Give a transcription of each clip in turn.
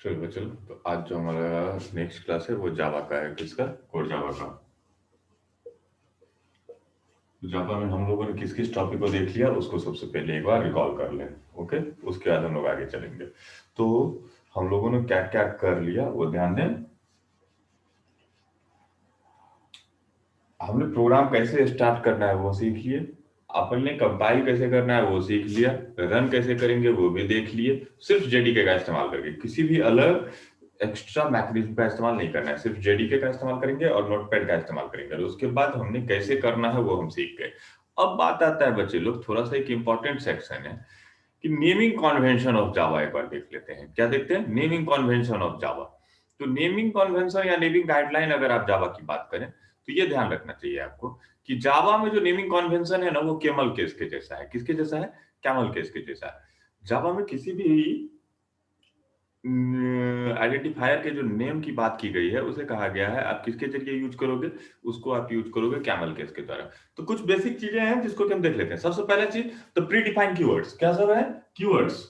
चलो चलो, तो आज जो हमारा नेक्स्ट क्लास है वो जावा का है। किसका? कोर जावा का। तो जावा में हम लोगों ने किस किस टॉपिक को देख लिया उसको सबसे पहले एक बार रिकॉल कर लें। ओके, उसके बाद हम लोग आगे चलेंगे। तो हम लोगों ने क्या क्या कर लिया वो ध्यान दें। हमने प्रोग्राम कैसे स्टार्ट करना है वो सीख लिए, अपन ने कंपाइल कैसे करना है वो सीख लिया, रन कैसे करेंगे वो भी देख लिए। सिर्फ जेडीके का इस्तेमाल करके, किसी भी अलग एक्स्ट्रा मैकेनिज्म का इस्तेमाल नहीं करना है, सिर्फ जेडीके का इस्तेमाल करेंगे और नोटपैड का इस्तेमाल करेंगे। और उसके बाद हमने कैसे करना है वो हम सीख गए। अब बात आता है बच्चे लोग, थोड़ा सा एक इंपॉर्टेंट सेक्शन है कि नेमिंग कन्वेंशन ऑफ जावा एक बार देख लेते हैं। क्या देखते हैं? Naming convention of Java. तो नेमिंग कन्वेंशन या नेमिंग गाइडलाइन अगर आप जावा की बात करें तो ये ध्यान रखना चाहिए आपको कि जावा में जो नेमिंग कन्वेंशन है ना वो कैमल केस के जैसा है। किसके जैसा है? कैमल केस के जैसा है। जावा में किसी भी आइडेंटिफायर के जो नेम की बात की गई है उसे कहा गया है आप किसके जरिए यूज करोगे, उसको आप यूज करोगे कैमल केस के द्वारा। तो कुछ बेसिक चीजें हैं जिसको कि हम देख लेते हैं। सबसे पहला चीज तो प्री डिफाइंड कीवर्ड्स। क्या सब है? कीवर्ड्स।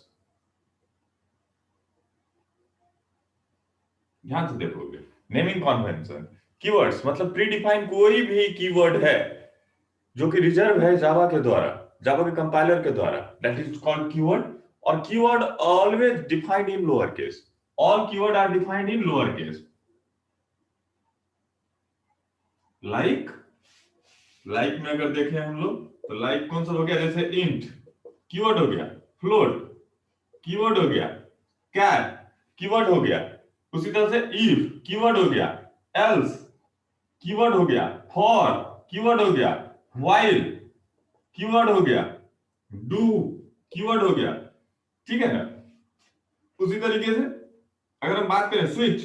ध्यान से देखोगे, नेमिंग कन्वेंशन कीवर्ड्स मतलब प्री डिफाइंड कोई भी कीवर्ड है जो कि रिजर्व है जावा के द्वारा, जावा के कंपाइलर के द्वारा, दैट इज कॉल्ड कीवर्ड। और keyword always defined in lower case. All keyword are defined in lower case. Like, like में अगर देखें हम लोग तो लाइक कौन सा हो गया? जैसे इंट कीवर्ड हो गया, फ्लोट कीवर्ड हो गया, कैर कीवर्ड हो गया, उसी तरह से इफ कीवर्ड हो गया, एल्स कीवर्ड हो गया, फॉर कीवर्ड हो गया, व्हाइल कीवर्ड हो गया, डू कीवर्ड हो गया। ठीक है ना? उसी तरीके से अगर हम बात करें स्विच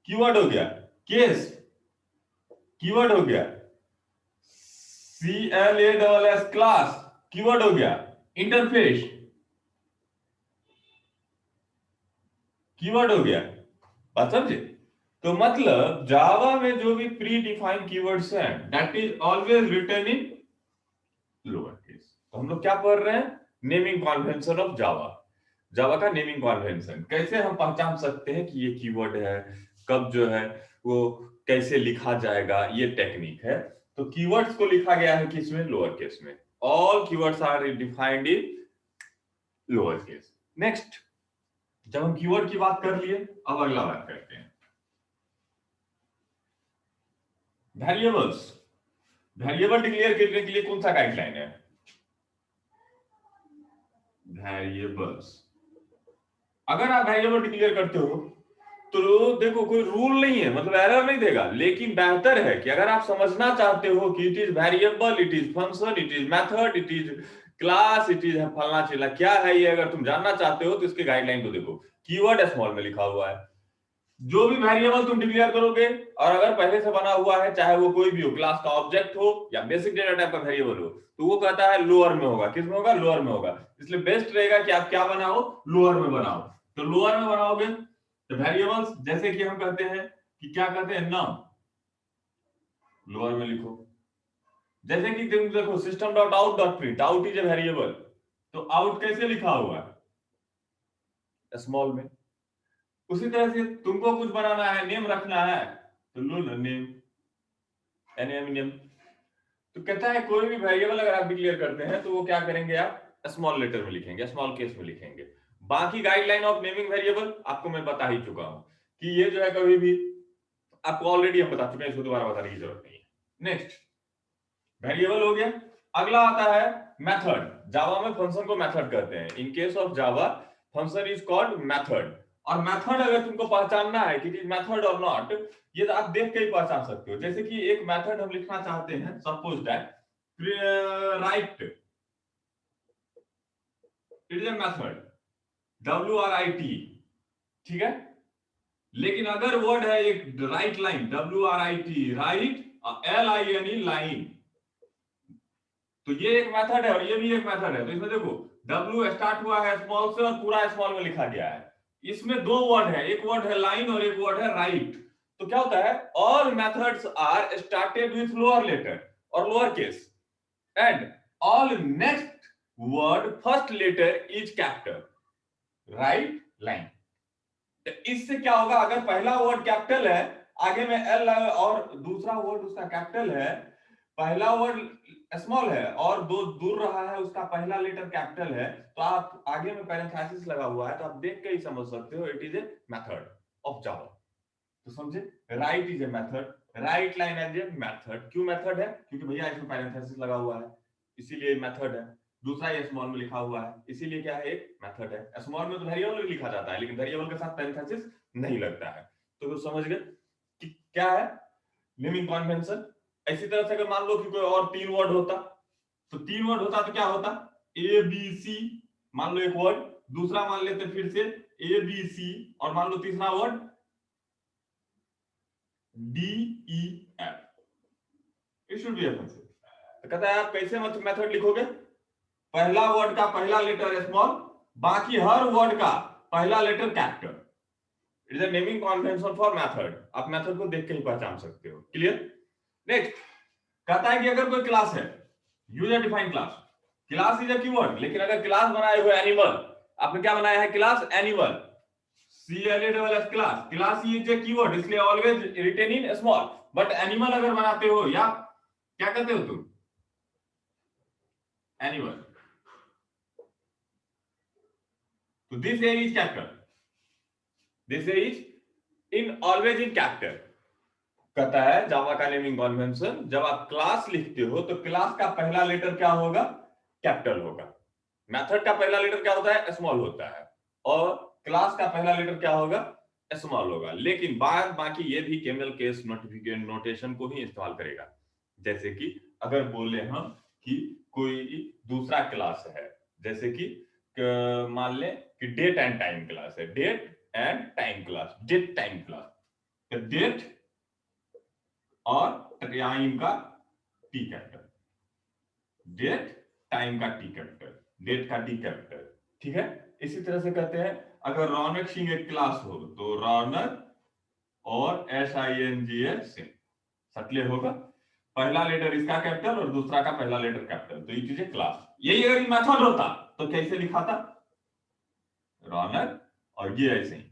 कीवर्ड हो गया, केस कीवर्ड हो गया, CLASS क्लास कीवर्ड हो गया, इंटरफेस कीवर्ड हो गया। बात समझे? तो मतलब जावा में जो भी प्री डिफाइंड कीवर्ड्स हैं that is always written in lower case. तो हम लोग क्या पढ़ रहे हैं? Naming convention of Java. Java का नेमिंग कन्वेंशन कैसे हम पहचान सकते हैं कि ये कीवर्ड है, कब जो है वो कैसे लिखा जाएगा, ये टेक्निक है। तो कीवर्ड्स को लिखा गया है किसमें? लोअर केस में। All keywords are defined in lower case. Next, जब हम कीवर्ड की बात कर लिए अब अगला बात करते हैं वेरिएबल्स। वेरिएबल डिक्लेयर करने के लिए कौन सा गाइडलाइन है? वेरिएबल्स। अगर आप वेरिएबल डिक्लेयर करते हो तो देखो कोई रूल नहीं है, मतलब एरर नहीं देगा, लेकिन बेहतर है कि अगर आप समझना चाहते हो कि it is variable, it is function, it is method, it is class, it is फलना चिल्ला क्या है ये, अगर तुम जानना चाहते हो तो इसके गाइडलाइन को देखो। कीवर्ड स्मॉल में लिखा हुआ है। जो भी वेरिएबल तुम डिक्लेयर करोगे और अगर पहले से बना हुआ है, चाहे वो कोई भी हो, क्लास का ऑब्जेक्ट हो या बेसिक डेटा टाइप का वेरिएबल हो, तो वो कहता है लोअर में होगा। किस में होगा? लोअर में होगा। इसलिए बेस्ट रहेगा कि आप क्या बनाओ? लोअर में बनाओ। तो लोअर में बनाओगे तो वेरिएबल्स जैसे कि हम कहते हैं कि क्या कहते हैं, नम, लोअर में लिखो। जैसे कि तुम देखो system dot out dot print, out is a variable, तो आउट कैसे लिखा हुआ है? स्मॉल में। उसी तरह से तुमको कुछ बनाना है, नेम रखना है, तो लो नेम, एनएम। तो कहता है कोई भी वेरिएबल अगर आप डिक्लेयर करते हैं तो वो क्या करेंगे? आप स्मॉल लेटर में लिखेंगे, स्मॉल केस में लिखेंगे। बाकी गाइडलाइन ऑफ नेमिंग वेरिएबल आपको मैं बता ही चुका हूं कि ये जो है कभी भी आपको ऑलरेडी हम बता चुके हैं, इसको दोबारा बताने की जरूरत नहीं है। नेक्स्ट, वेरिएबल हो गया। अगला आता है मेथड। जावा में फंक्शन को मेथड कहते हैं। इन case of Java function is called method. और मेथड अगर तुमको पहचानना है कि इट इज मेथड और नॉट, ये तो आप देख के ही पहचान सकते हो। जैसे कि एक मेथड हम लिखना चाहते हैं, suppose that right, it is a method, WRIT, ठीक है। लेकिन अगर वर्ड है एक right line, WRIT right, LINE line, तो ये एक मेथड है और ये भी एक मेथड है। तो इसमें देखो W स्टार्ट हुआ है स्मॉल से और पूरा स्मॉल में लिखा गया है। इसमें दो वर्ड है, एक वर्ड है लाइन और एक वर्ड है राइट। तो क्या होता है? All methods are started with lower letter और lower case, and all next word first letter is capital, right, line. तो इससे क्या होगा, अगर पहला वर्ड कैपिटल है आगे में एल और दूसरा वर्ड उसका कैपिटल है, पहला वर्ड स्मॉल है और दो दूर रहा है उसका पहला लेटर कैपिटल है, तो आप आगे में पैरेंथेसिस लगा हुआ है तो आप देख के ही समझ सकते हो it is a method of Java. तो समझे, write is a method, write line as a method. क्यों मेथड है, क्योंकि भैया इसमें पैरेंथेसिस लगा हुआ है इसीलिए मेथड है। दूसरा ये स्मॉल में लिखा हुआ है इसीलिए क्या है, एक मेथड है। स्मॉल में तो वेरिएबल लिखा जाता है लेकिन वेरिएबल के साथ पैरेंथेसिस नहीं लगता है। तो समझ गए कि क्या है नेमिंग कन्वेंशन। इसी तरह से अगर मान लो कि कोई और तीन वर्ड होता, तो तीन वर्ड होता तो क्या होता, ए बी सी, मान लो एक वर्ड, दूसरा मान लेते फिर से ए बी सी, और मान लो तीसरा word D E F. It should be तो कहता है आप कैसे मेथड लिखोगे, पहला वर्ड का पहला लेटर स्मॉल, बाकी हर वर्ड का पहला letter capital. It is a naming convention for method. आप मेथड को देख के ही पहचान सकते हो। क्लियर। नेक्स्ट कहता है कि अगर कोई क्लास है, use a define class, class is a keyword, लेकिन अगर क्लास बनाए हुए एनिमल, आपने क्या बनाया है class animal, CLASS class, class is a keyword इसलिए always written in small, but animal अगर बनाते हो या क्या कहते हो तुम, एनिमल, तो this A is capital, this A is in always in capital. कहता है जावा का नेमिंग कन्वेंशन, जब आप क्लास लिखते हो तो क्लास का पहला लेटर क्या होगा, कैपिटल होगा। मेथड का पहला लेटर क्या होता है, स्मॉल होता है, और क्लास का पहला लेटर क्या होगा, स्मॉल होगा। लेकिन बाद बाकी ये भी कैमल केस नोटेशन को ही इस्तेमाल करेगा। जैसे कि अगर बोले हम कि कोई दूसरा क्लास है, जैसे कि मान ले कि डेट एंड टाइम क्लास है, date and time class, date time class, date और टाइम का टी कैपिटल, डेट टाइम का टी कैपिटल, डेट का टी कैपिटल, ठीक है। इसी तरह से कहते हैं अगर रौनक सिंह एक क्लास हो तो रौनक और SINGH सिंह सटले होगा, पहला लेटर इसका कैपिटल और दूसरा का पहला लेटर कैपिटल, तो ये चीजें क्लास। यही अगर मेथड होता तो कैसे लिखा था, रौनक और ये ऐसे ही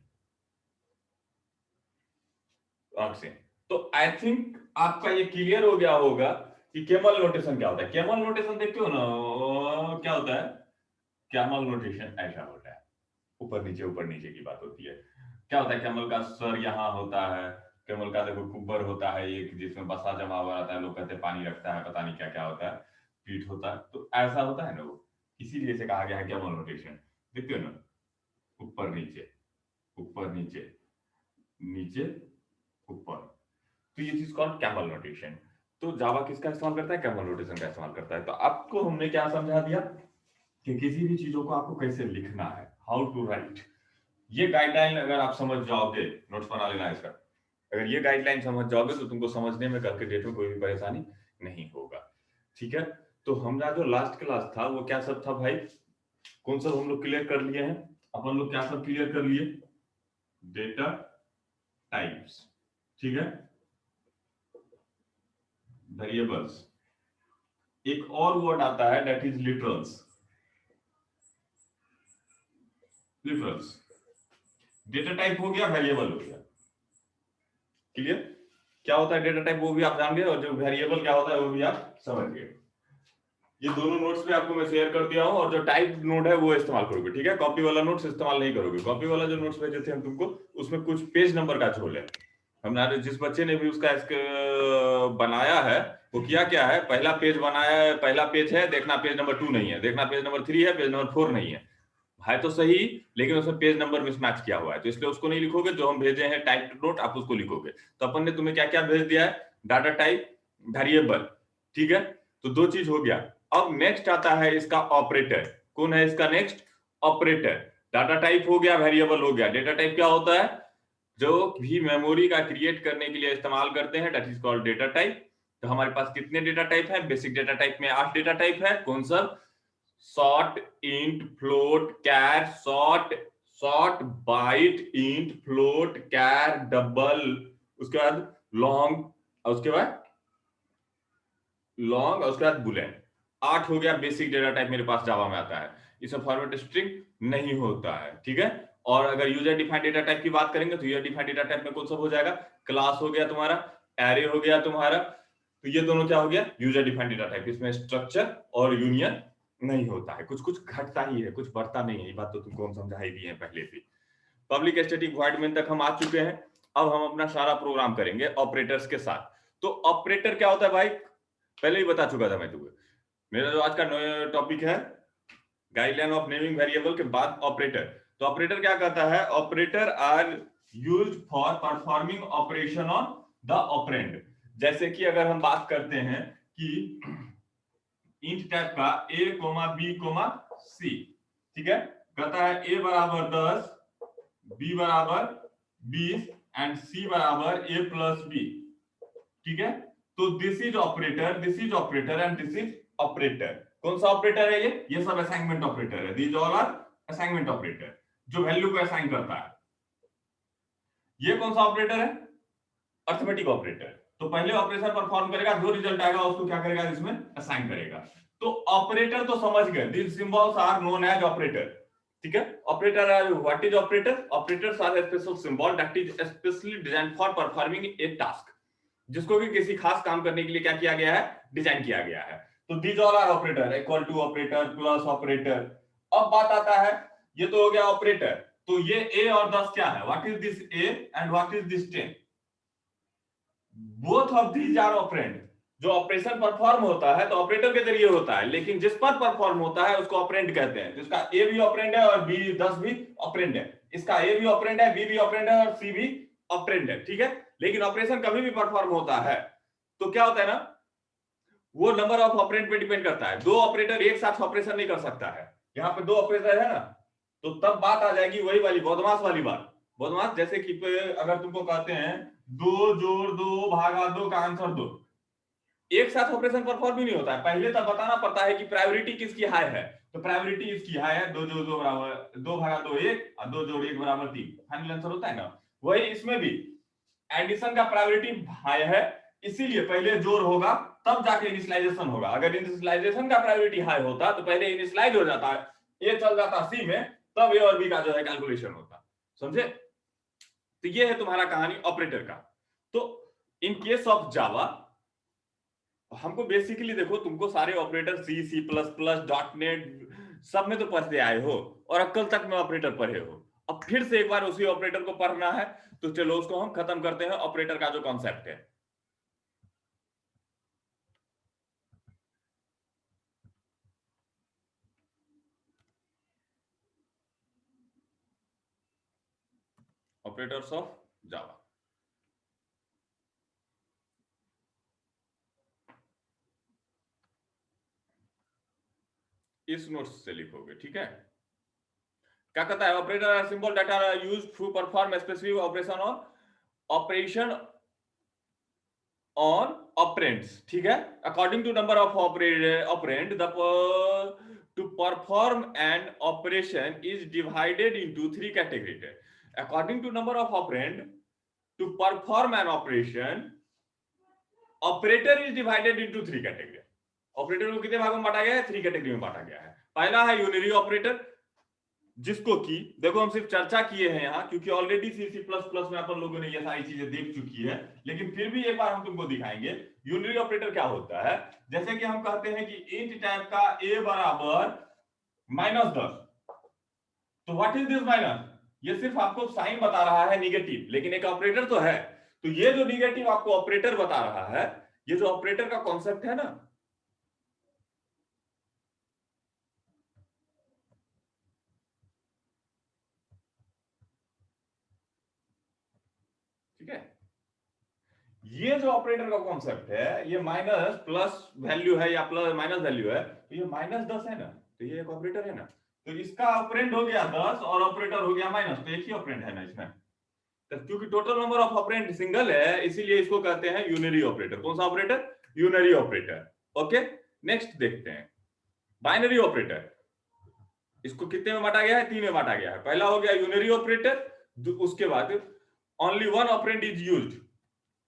सिंह। तो आई थिंक आपका ये क्लियर हो गया होगा कि कैमल नोटेशन क्या होता है। कैमल नोटेशन देखते हो ना, क्या होता है, कैमल नोटेशन ऐसा होता है, ऊपर नीचे की बात होती है। क्या होता है, कैमल का सर यहाँ होता है, कैमल का देखो कुब्बर होता है एक जिसमें बसा जमा हुआ रहता है, लोग कहते हैं पानी रखता है, पता नहीं क्या क्या होता है, पीठ होता है, तो ऐसा होता है ना वो, इसीलिए से कहा गया है कैमल नोटेशन। देखते हो ना, ऊपर नीचे, ऊपर नीचे, नीचे ऊपर, तो ये चीज कॉल्ड कैमल नोटेशन। तो जावा किसका इस्तेमाल करता है, कैमल नोटेशन का इस्तेमाल करता है। तो आपको हमने क्या समझा दिया कि किसी भी चीजों को आपको कैसे लिखना है, हाउ टू राइट। ये गाइडलाइन अगर आप समझ जाओगे, नोट्स बना लेना इसका, अगर ये गाइडलाइन समझ जाओगे तो तुमको समझने में कल के डेट में कोई भी परेशानी नहीं होगा। ठीक है। तो हमारा जो लास्ट क्लास था वो क्या सब था भाई, कौन सब हम लोग क्लियर कर लिए हैं, अपन लोग क्या सब क्लियर कर लिए, डेटा टाइप्स, ठीक है, वेरिएबल्स, एक और वर्ड आता है that is literals, literals, data type हो गया, वेरिएबल हो गया। क्लियर, क्या होता है डेटा टाइप वो भी आप जान गए, और जो वेरिएबल क्या होता है वो भी आप समझ गए। ये दोनों नोट्स पे आपको मैं शेयर कर दिया हूं, और जो टाइप नोट है वो इस्तेमाल करोगे, ठीक है। कॉपी वाला नोट्स इस्तेमाल नहीं करोगे। कॉपी वाला जो नोट्स भेजे थे हम तुमको, उसमें कुछ पेज नंबर का झोल है। हमारे जिस बच्चे ने भी उसका बनाया है वो किया क्या है, पहला पेज बनाया है, पहला पेज है, देखना पेज नंबर 2 नहीं है, देखना पेज नंबर 3 है, पेज नंबर 4 नहीं है तो सही, लेकिन उसमें पेज नंबर मिसमैच किया हुआ है, तो इसलिए उसको नहीं लिखोगे। जो हम भेजे हैं टाइप नोट आप उसको लिखोगे। तो अपन ने तुम्हें क्या क्या भेज दिया है, डाटा टाइप, वेरिएबल, ठीक है। तो दो चीज हो गया। अब नेक्स्ट आता है इसका ऑपरेटर। कौन है इसका नेक्स्ट, ऑपरेटर। डाटा टाइप हो गया, वेरिएबल हो गया। डेटा टाइप क्या होता है, जो भी मेमोरी का क्रिएट करने के लिए इस्तेमाल करते हैं, that is called data type. तो हमारे पास कितने डेटा टाइप है, बेसिक डेटा टाइप में 8 डेटा टाइप है। कौन सा, शॉर्ट, इंट, फ्लोट, कैर, शॉर्ट, बाइट, इंट, फ्लोट, कैर, डबल, उसके बाद लॉन्ग, उसके बाद लॉन्ग, और उसके बाद बुलेट। 8 हो गया बेसिक डेटा टाइप मेरे पास जावा में आता है। इसमें फॉर्मेट स्ट्रिंग नहीं होता है, ठीक है। और अगर यूजर डिफाइंड डेटा टाइप की बात करेंगे तो यूजर डिफाइंड डेटा टाइप में कौन सा हो जाएगा, क्लास हो गया तुम्हारा, एरे हो गया तुम्हारा, तो ये दोनों क्या हो गया, यूजर डिफाइंड डेटा टाइप। इसमें स्ट्रक्चर और यूनियन नहीं होता है, कुछ कुछ घटता ही है, कुछ बढ़ता नहीं है, ये बात तो तुमको हम समझा ही दिए हैं पहले से। पब्लिक स्टैटिक वॉइड मेन तक हम आ चुके हैं। अब हम अपना सारा प्रोग्राम करेंगे ऑपरेटर्स के साथ। तो ऑपरेटर क्या होता है भाई, पहले ही बता चुका था मैं तुमको। मेरा जो आज का टॉपिक है गाइडलाइन ऑफ नेमिंग वेरिएबल के बाद ऑपरेटर। तो ऑपरेटर क्या कहता है, operator are used for performing operation on the operand. जैसे कि अगर हम बात करते हैं कि इंट टाइप का a, b, c, ठीक है, कहता है a बराबर 10, b बराबर 20 एंड c बराबर a प्लस b, ठीक है। तो this is operator, this is operator and this is operator. कौन सा ऑपरेटर है ये सब असाइनमेंट ऑपरेटर है। These all are assignment operator, जो वैल्यू को असाइन करता है। ये कौन सा ऑपरेटर है, अर्थमेटिक ऑपरेटर। तो पहले ऑपरेशन परफॉर्म करेगा, जो रिजल्ट आएगा उसको क्या करेगा, इसमें असाइन करेगा। तो ऑपरेटर तो समझ गए, this symbols are known as operator, ठीक है। Operator are, what is operator, operators are special symbol that is specially designed for performing a task, जिसको कि किसी खास काम करने के लिए क्या किया गया है, डिजाइन किया गया है। तो these all are operator, equal to operator, plus operator. अब बात आता है, ये तो हो गया ऑपरेटर। तो ये a और 10 क्या है, what is this a and what is this 10, both of these are operand. जो ऑपरेशन परफॉर्म होता है तो ऑपरेटर के जरिए होता है, लेकिन जिस पर परफॉर्म होता है उसको ऑपरेंड कहते हैं। जिसका ए भी ऑपरेंड है और बी 10 भी ऑपरेंड है, इसका ए भी ऑपरेंड है, बी भी ऑपरेंड है और सी भी ऑपरेंड है, ठीक है। लेकिन ऑपरेशन कभी भी परफॉर्म होता है तो क्या होता है ना, वो नंबर ऑफ ऑपरेंड पे डिपेंड करता है। दो ऑपरेटर एक साथ ऑपरेशन नहीं कर सकता है। यहाँ पे दो ऑपरेटर है ना, तो तब बात आ जाएगी वही वाली बदमाश वाली बात। बदमाश जैसे कि अगर तुमको कहते हैं 2 जोड़ 2 भागा 2 का आंसर 2, एक साथ ऑपरेशन परफॉर्म भी नहीं होता है। पहले तब बताना पड़ता है कि प्रायोरिटी किसकी हाई है। तो प्रायोरिटी इसकी हाई है, 2 जोड़ 2 बराबर 2 भागा 2 1 और 2 जोड़ 1 बराबर 3, फाइनल आंसर होता है ना। वही इसमें भी एडिशन का प्रायोरिटी हाई है, इसीलिए पहले जोड़ होगा तब जाके इनिशियलाइजेशन होगा। अगर इनिशियलाइजेशन का प्रायोरिटी हाई होता तो पहले इनिशियलाइज हो जाता है, ए चल जाता सी में, तब ए और बी का जो है कैलकुलेशन होता, समझे। तो ये है तुम्हारा कहानी ऑपरेटर का। तो इन केस ऑफ जावा हमको बेसिकली देखो, तुमको सारे operator C, C plus plus, dot net सब में तो पढ़ते आए हो और अक्कल तक में ऑपरेटर पढ़े हो। अब फिर से एक बार उसी ऑपरेटर को पढ़ना है, तो चलो उसको हम खत्म करते हैं, ऑपरेटर का जो कॉन्सेप्ट है। ऑपरेटर्स ऑफ जावा, इस नोट्स से लिखोगे, ठीक है। क्या कहता है, operator are symbol that are used to perform specific operation on operation on operands, ठीक है। According to number of operand the to perform an operation is divided into 3 categories. According to number of operand, to perform an operation, operator is divided into 3 categories. Operator को कितने भागों में बांटा गया है, 3 category में बांटा गया है। पहला है यूनिरी ऑपरेटर, जिसको कि देखो हम सिर्फ चर्चा किए हैं यहाँ, क्योंकि ऑलरेडी सी सी प्लस प्लस में अपन लोगों ने ये सारी चीजें देख चुकी है, लेकिन फिर भी एक बार हम तुमको दिखाएंगे यूनिरी ऑपरेटर क्या होता है। जैसे कि हम कहते हैं कि इंट टाइप का a बराबर -10, तो व्हाट इज दिस माइनस, ये सिर्फ आपको साइन बता रहा है निगेटिव, लेकिन एक ऑपरेटर तो है। तो ये जो निगेटिव आपको ऑपरेटर बता रहा है, ये जो ऑपरेटर का कॉन्सेप्ट है ना, ठीक है, ये जो ऑपरेटर का कॉन्सेप्ट है, ये माइनस प्लस वैल्यू है या प्लस माइनस वैल्यू है, तो ये -10 है ना, तो ये एक ऑपरेटर है ना। तो इसका ऑपरेंड हो गया 10 और ऑपरेटर हो गया माइनस, तो एक ही ऑपरेंड है ना इसमें। तो क्योंकि total number of operand single है, इसीलिए इसको कहते हैं यूनरी ऑपरेटर। कौन सा operator, unary operator. Okay, next देखते हैं बाइनरी ऑपरेटर। इसको कितने में बांटा गया है, 3 में बांटा गया है। पहला हो गया यूनरी ऑपरेटर, उसके बाद only one operand is used.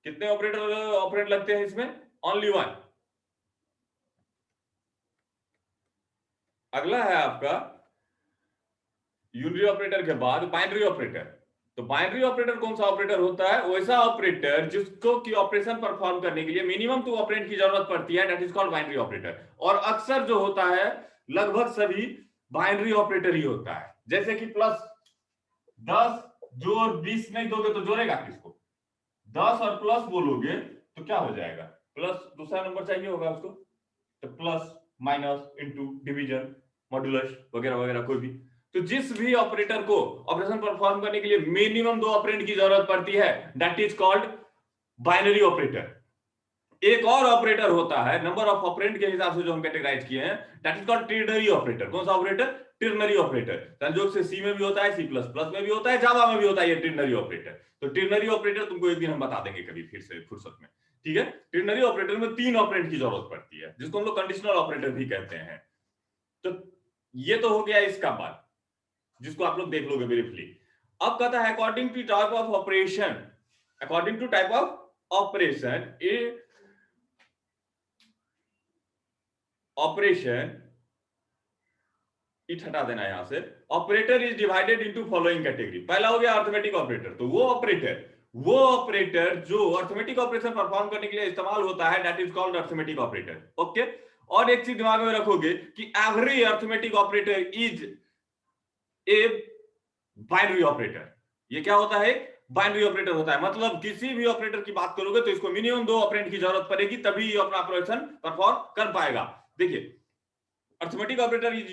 कितने ऑपरेटर ऑपरेंड लगते हैं इसमें, ओनली वन। अगला है आपका यूनरी ऑपरेटर के बाद बाइनरी ऑपरेटर। तो बाइनरी ऑपरेटर कौन सा ऑपरेटर होता है? वैसा ऑपरेटर जिसको की ऑपरेशन परफॉर्म करने के लिए मिनिमम 2 ऑपरेंड की जरूरत पड़ती है, that is called binary operator. और अक्सर जो होता है लगभग सभी बाइनरी ऑपरेटर ही होता है। जैसे कि प्लस 10 जोड़ 20 नहीं दोगे तो जोड़ेगा किसको? 10 और प्लस बोलोगे तो क्या हो जाएगा? प्लस दूसरा नंबर चाहिए होगा उसको, तो plus minus into division modulus वगैरह वगैरह कोई भी। तो जिस भी ऑपरेटर को ऑपरेशन परफॉर्म करने के लिए मिनिमम 2 ऑपरेंड की जरूरत पड़ती है, that is called binary operator. एक और ऑपरेटर होता है नंबर ऑफ ऑपरेंड के हिसाब से जो हम कैटेगराइज किए हैं, that is called ternary operator. कौन सा ऑपरेटर? Ternary operator. संयोग से सी में भी होता है, सी प्लस प्लस में भी होता है, जावा में भी होता है ये टर्नरी ऑपरेटर। तो टर्नरी ऑपरेटर तुमको एक दिन हम बता देंगे कभी फिर से फुर्सत में, ठीक है। टर्नरी ऑपरेटर में 3 ऑपरेंड की जरूरत पड़ती है, जिसको हम लोग कंडीशनल ऑपरेटर भी कहते हैं। तो ये तो हो गया इसका बात, जिसको आप लोग देख लोगे ब्रीफली। अब कहता है according to type of operation, according to type of operation operation it हटा देना यहां से। Operator is divided into following category. पहला हो गया अर्थमेटिक ऑपरेटर। तो वो ऑपरेटर जो अर्थमेटिक ऑपरेशन परफॉर्म करने के लिए इस्तेमाल होता है, that is called arithmetic operator. Okay. और एक चीज दिमाग में रखोगे कि every arithmetic operator is a binary operator. ये क्या होता है? बाइनरी ऑपरेटर होता है। मतलब किसी भी ऑपरेटर की बात करोगे तो इसको मिनिमम 2 ऑपरेंड की जरूरत पड़ेगी, तभी ये अपना ऑपरेशन परफॉर्म कर पाएगा। देखिए, arithmetic operator is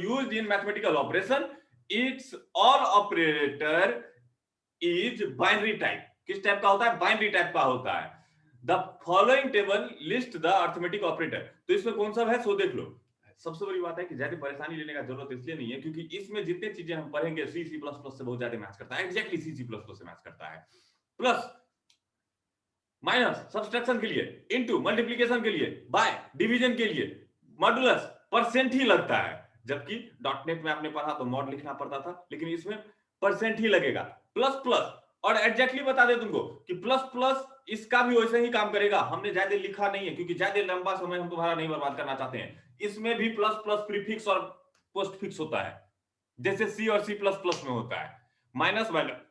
used in mathematical operation. Its all operator is binary type. किस टाइप का होता है? बाइनरी टाइप का होता है। The following table list the arithmetic operator. तो इसमें कौन सा है सो देख लो। सबसे बड़ी बात है कि ज्यादा परेशानी लेने का जरूरत इसलिए नहीं है क्योंकि इसमें जितने चीजें हम पढ़ेंगे सी सी प्लस प्लस से बहुत ज्यादा मैच करता है, एग्जैक्टली सी सी प्लस प्लस से मैच करता है। प्लस माइनस सब्सट्रैक्शन के लिए, इनटू मल्टीप्लिकेशन के लिए, बाय डिवीजन के लिए मॉडुलस परसेंट ही लगता है। जबकि डॉटनेट में आपने पढ़ा तो मॉड लिखना पड़ता था, लेकिन इसमें परसेंट ही लगेगा। प्लस प्लस, और एग्जैक्टली बता दे तुमको कि प्लस प्लस इसका भी वैसे ही काम करेगा। हमने ज्यादा लिखा नहीं है क्योंकि ज्यादा लंबा समय हम तुम्हारा नहीं बर्बाद करना चाहते हैं। इसमें भी प्लस प्लस प्रीफिक्स और पोस्ट फिक्स होता है, जैसे सी और सी प्लस प्लस में होता है। माइनस माइनस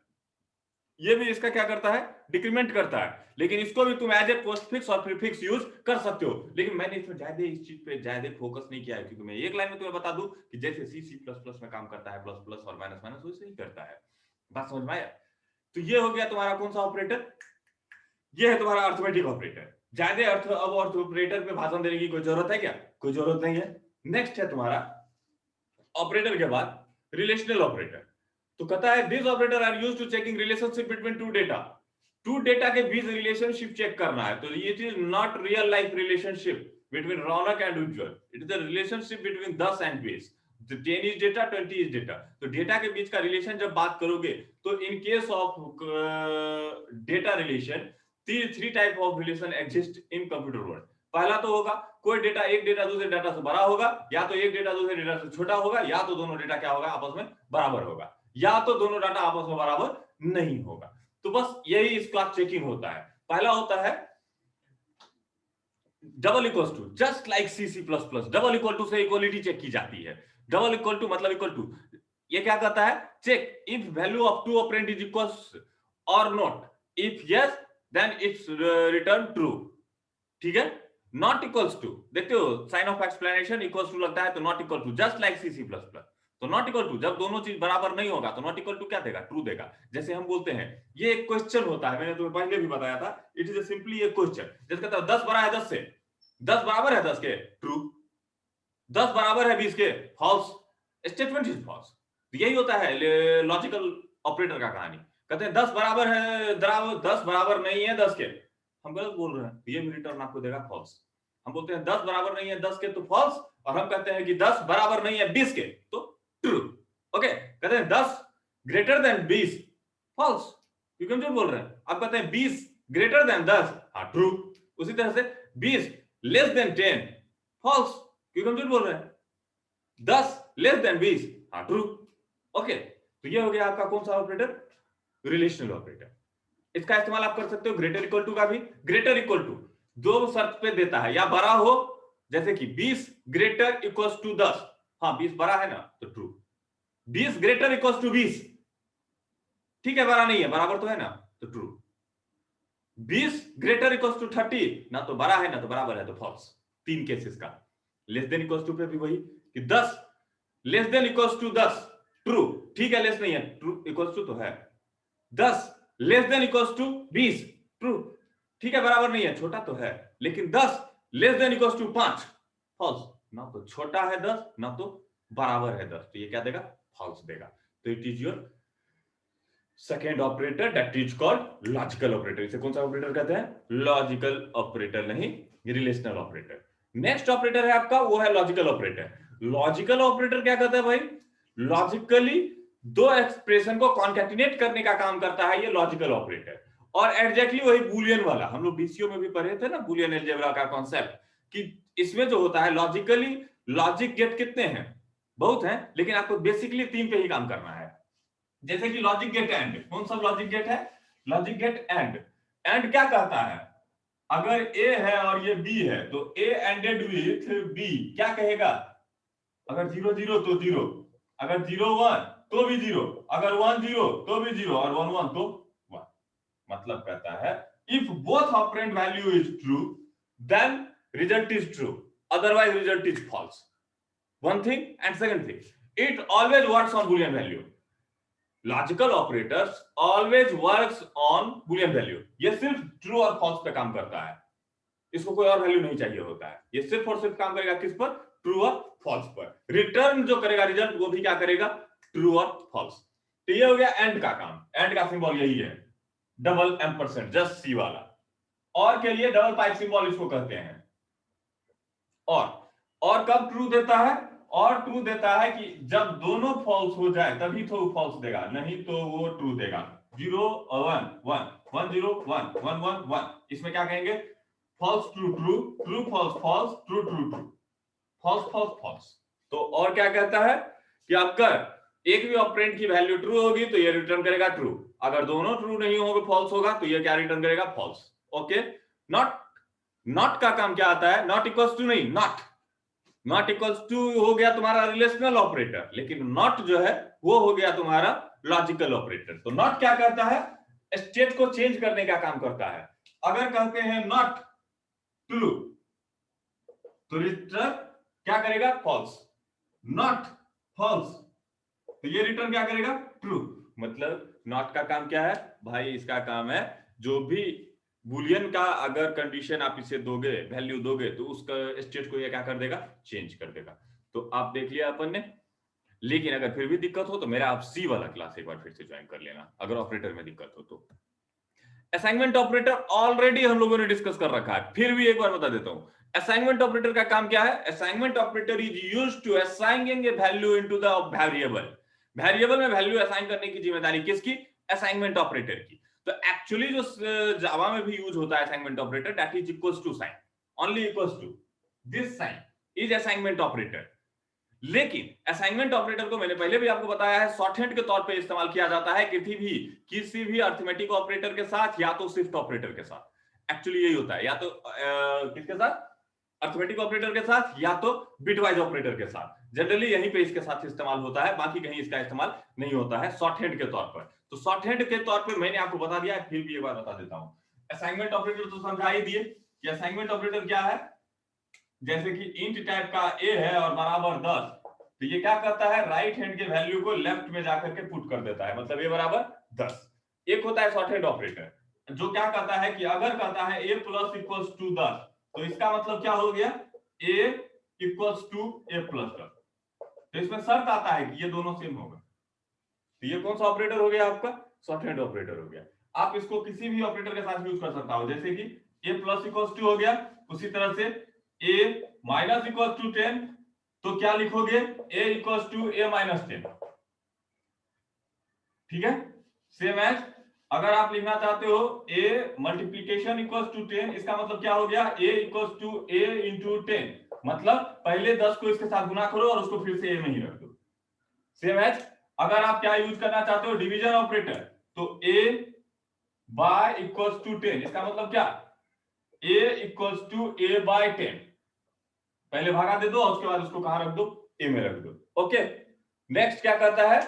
ये भी इसका क्या करता है? डिक्रीमेंट करता है। लेकिन इसको भी तुम एज ए पोस्टफिक्स और प्रीफिक्स यूज कर सकते हो। लेकिन मैंने इसमें ज्यादा इस चीज पे ज्यादा फोकस नहीं किया है क्योंकि मैं एक लाइन में तुम्हें बता दूं कि जैसे सी सी प्लस प्लस में काम करता है, प्लस प्लस और माइनस माइनस वैसे ही करता है। बात समझ में आया? तो ये हो गया तुम्हारा कौन सा ऑपरेटर? ये है तुम्हारा अर्थमेटिक ऑपरेटर। ज्यादा अर्थ अब अर्थ ऑपरेटर पे भाषण देने की कोई जरूरत है क्या? कोई जरूरत नहीं है। नेक्स्ट है तुम्हारा ऑपरेटर के बाद रिलेशनल ऑपरेटर। तो कहता है this operator are used to checking relationship between two data के बीच रिलेशनशिप चेक करना है। तो ये चीज not real life relationship between Raunak and Ujjwal, it is the relationship between 10 and 20। 10 is data, 20 is data. तो डेटा के बीच का रिलेशन जब बात करोगे तो in case of data relation, three type of relation exist in computer world. पहला तो होगा कोई डेटा एक डेटा दूसरे डेटा से बड़ा होगा, या तो एक डेटा दूसरे डेटा से छोटा होगा, या तो दोनों डेटा क्या होगा? आपस में बराबर होगा, या तो दोनों डाटा आपस में बराबर नहीं होगा। तो बस यही इसका चेकिंग होता है। पहला होता है double equal to, just like C C plus plus. Double equal to से इक्वलिटी चेक की जाती है। डबल इक्वल टू मतलब इक्वल टू, ये क्या कहता है? Check if value of two operand is equal और not. If yes then it's return true. ठीक है। नॉट इक्वल्स टू, देखते हो sign of explanation equals to लगता है तो not equal to, just like C C plus plus. तो not equal to जब दोनों चीज बराबर नहीं होगा तो नॉट इक्वल टू क्या देगा? ट्रू देगा। जैसे हम बोलते हैं ये एक क्वेश्चन होता है, मैंने तुम्हें पहले भी बताया था, it is simply A question. जैसे कहता है 10 बड़ा है 10 से, 10 बराबर है 10 के, ट्रू। 10 बराबर है 20 के, फॉल्स। Statement is false. यही होता है लॉजिकल ऑपरेटर का कहानी। कहते हैं 10 बराबर है, 10 बराबर नहीं है 10 के, हम गलत बोल रहे हैं तो ये भी रिटर्न आपको देगा फॉल्स। हम बोलते हैं 10 बराबर नहीं है 10 के तो फॉल्स, और हम कहते हैं कि 10 बराबर नहीं है 20 के तो ट्रू। ओके। कहते हैं 10 ग्रेटर देन 20, फॉल्स, क्योंकि हम झूठ बोल रहे हैं। आप कहते हैं 20 ग्रेटर देन 10, हाँ ट्रू। उसी तरह से 20 लेस देन 10, फॉल्स, क्योंकि हम झूठ बोल रहे हैं। 10 लेस देन 20, हाँ ट्रू। ओके। तो ये हो गया आपका कौन सा ऑपरेटर? Relational operator. इसका इस्तेमाल आप कर सकते हो ग्रेटर इक्वल टू का भी। ग्रेटर इक्वल टू दो शर्त पे देता है, या बड़ा हो, जैसे कि 20 ग्रेटर इक्वल टू 10, हाँ 20 बड़ा है ना तो ट्रू। 20 ग्रेटर इक्वल टू 20, ठीक है, बड़ा नहीं है, बराबर तो है ना, तो ट्रू। 20 ग्रेटर इक्वल टू 30, ना तो बड़ा है ना तो बराबर है, तो फॉल्स। 3 केसेस का। लेस देन इक्वल टू पे भी वही कि 10 less than equal to 10, true, ठीक है, लेस नहीं है, ट्रू, इक्वल टू तो है। 10 less than equal to 20, true, ठीक है, बराबर नहीं है, छोटा तो है, लेकिन 10 less than equal to 5, false, ना तो छोटा है 10 ना तो बराबर है 10, तो ये क्या देगा, फॉल्स देगा। तो it is your second operator, that is called logical operator. इसे कौन सा ऑपरेटर कहते हैं, लॉजिकल ऑपरेटर, नहीं रिलेशनल ऑपरेटर। नेक्स्ट ऑपरेटर है आपका, वो है लॉजिकल ऑपरेटर। लॉजिकल ऑपरेटर क्या करता है भाई, लॉजिकली दो एक्सप्रेशन को कॉन्कैटिनेट करने का काम करता है ये लॉजिकल ऑपरेटर। और एग्जैक्टली वही बुलियन वाला, हम लोग बीसीओ में भी पढ़े थे ना, बुलियन अलजेब्रा का कॉन्सेप्ट, कि इसमें जो होता है लॉजिकली, लॉजिक गेट कितने हैं, बहुत हैं, लेकिन आपको बेसिकली 3 पे ही काम करना है। जैसे कि लॉजिक गेट एंड, कौन सा लॉजिक गेट है, लॉजिक गेट एंड। एंड क्या कहता है, अगर ए है और ये बी है तो ए एंडेड विथ बी क्या कहेगा, अगर 0 0 तो 0, अगर 0 1 तो भी 0, अगर 1 0 तो भी 0, और 1 1 तो 1। मतलब कहता है if both operand value is true then result is true, otherwise result is false. One thing, and second thing, it always works on Boolean value. Logical operators always works on Boolean value, ये सिर्फ true और false पे काम करता है, इसको कोई और वैल्यू नहीं चाहिए होता है, ये सिर्फ और सिर्फ काम करेगा किस पर, ट्रू और फॉल्स पर। रिटर्न जो करेगा रिजल्ट वो भी क्या करेगा, ट्रू और फॉल्स। तो ये हो गया एंड का काम, एंड का सिंबल यही है, डबल एम्परसेंट, जस्ट सी वाला, और के लिए डबल पाइप सिंबल इसको कहते हैं। और कब ट्रू देता है, और ट्रू देता है कि जब दोनों फॉल्स हो जाए तभी तो फॉल्स देगा, नहीं तो वो ट्रू देगा। 0 1 1 1 0 1 1 1 1, इसमें क्या कहेंगे, false true true, true false false, true true true, false false false. तो और क्या कहता है कि अगर एक भी ऑपरेंड की वैल्यू ट्रू होगी तो ये रिटर्न करेगा ट्रू, अगर दोनों ट्रू नहीं होंगे फॉल्स होगा तो ये क्या रिटर्न करेगा, फॉल्स। ओके, नॉट, नॉट का काम क्या आता है, नॉट इक्वल्स टू नहीं, नॉट, नॉट इक्वल्स टू हो गया तुम्हारा रिलेशनल ऑपरेटर, लेकिन नॉट जो है वो हो गया तुम्हारा लॉजिकल ऑपरेटर। तो नॉट क्या करता है, स्टेट को चेंज करने का काम करता है। अगर कहते हैं नॉट ट्रू तो रिटर्न क्या करेगा, फॉल्स, नॉट फॉल्स तो ये रिटर्न क्या करेगा, ट्रू। मतलब नॉट का काम क्या है भाई, इसका काम है जो भी बुलियन का अगर कंडीशन आप इसे दोगे, वैल्यू दोगे, तो उसका स्टेट को ये क्या कर देगा, चेंज कर देगा। तो आप देख लिया अपन ने। लेकिन अगर फिर भी दिक्कत हो तो मेरा आप सी वाला क्लास एक बार फिर से ज्वाइन कर लेना, अगर ऑपरेटर में दिक्कत हो तो। असाइनमेंट ऑपरेटर ऑलरेडी हम लोगों ने डिस्कस कर रखा है, फिर भी एक बार बता देता हूं। असाइनमेंट ऑपरेटर का काम क्या है, assignment operator is used to assigning a value into the variable. Variable में वैल्यू असाइन करने की जिम्मेदारी किसकी, असाइनमेंट ऑपरेटर की। तो एक्चुअली जो जावा में भी यूज होता है assignment operator, that is equals to sign, only equals to this sign is assignment operator. लेकिन असाइनमेंट ऑपरेटर को मैंने पहले भी आपको बताया है, शॉर्टहैंड के तौर पे इस्तेमाल किया जाता है किसी भी अर्थमेटिक ऑपरेटर के साथ या तो शिफ्ट ऑपरेटर के साथ। एक्चुअली यही होता है, या तो किसके साथ, अर्थमेटिक ऑपरेटर के साथ या तो बिटवाइज ऑपरेटर के साथ। जनरली यहीं पे इसके साथ इस्तेमाल होता है, बाकी कहीं इसका इस्तेमाल नहीं होता है शॉर्टहैंड के तौर पर। तो शॉर्टहैंड के तौर पर मैंने आपको बता दिया है, फिर भी एक बार बता देता हूं। असाइनमेंट ऑपरेटर तो समझा ही दिए कि असाइनमेंट ऑपरेटर क्या है। जैसे कि इंट टाइप का ए है और बराबर 10, तो ये क्या करता है, राइट हैंड के वैल्यू को लेफ्ट में जाकर के पुट कर देता है, मतलब ए बराबर 10। एक होता है शॉर्टहैंड ऑपरेटर जो क्या करता है कि अगर कहता है ए प्लस इक्वल्स टू 10, तो इसका मतलब क्या हो गया, A equals to A plus 10। तो इसमें शर्त आता है कि ये दोनों सेम होगा। तो ये कौन सा ऑपरेटर हो गया आपका, शॉर्टहैंड ऑपरेटर हो गया। आप इसको किसी भी ऑपरेटर के साथ यूज कर सकता हो, जैसे कि ए प्लस इक्वल्स टू हो गया, उसी तरह से ए माइनस इक्वल्स टू 10, तो क्या लिखोगे, a equals to a minus 10, ठीक है। सेम एज अगर आप लिखना चाहते हो a मल्टीप्लीकेशन इक्वल्स टू 10, इसका मतलब क्या हो गया, a equals to a into 10, मतलब पहले 10 को इसके साथ गुना करो और उसको फिर से a में ही रख दो। सेम एज अगर आप क्या यूज करना चाहते हो, डिवीजन ऑपरेटर, तो a बाय इक्वल्स टू 10, इसका मतलब क्या, a equals to a by 10, पहले भागा दे दो और उसके बाद उसको कहां रख दो, ए में रख दो। ओके, नेक्स्ट क्या कहता है,